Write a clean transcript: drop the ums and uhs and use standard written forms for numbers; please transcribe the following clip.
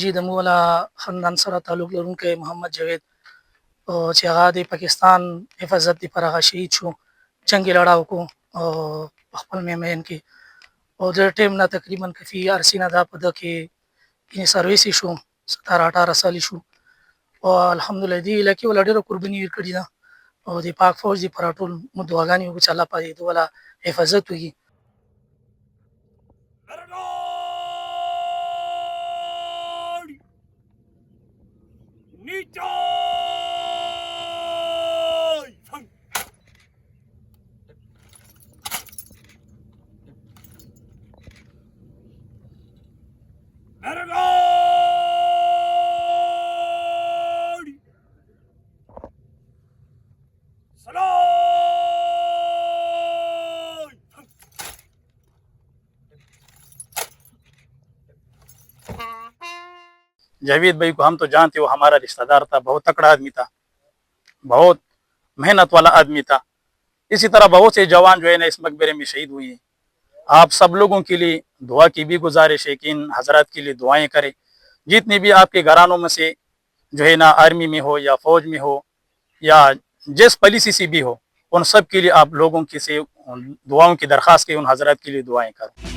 जी दमू वाला ख़ानदान सरा ताल्लुक़ लरनके मोहम्मद जावेद چې هغه د پاکستان حفاظت لپاره شهید شو جنگ لړاو کو او خپل میمن کې او د ټیم نه تقریبا کفي ارسینه دا په د کې ان سرویس شو 17-18 سال شو او الحمدلله دی لکه ول ډیره قرباني ورکړي دا او د پاک فوج دی پر ټول مدعاګانې وکړه چې الله پاک دې ولا حفاظت وکړي. जावेद भाई को हम तो जानते हो, हमारा रिश्तेदार था, बहुत तकड़ा आदमी था, बहुत मेहनत वाला आदमी था। इसी तरह बहुत से जवान जो है ना इस मकबरे में शहीद हुए हैं। आप सब लोगों के लिए दुआ की भी गुजारिश है कि इन हजरात के लिए दुआएं करें। जितने भी आपके घरानों में से जो है ना आर्मी में हो या फौज में हो या जिस पॉलिसी से भी हो, उन सब के लिए आप लोगों की से दुआओं की दरख्वास्त के उन हजरात के लिए दुआएं करें।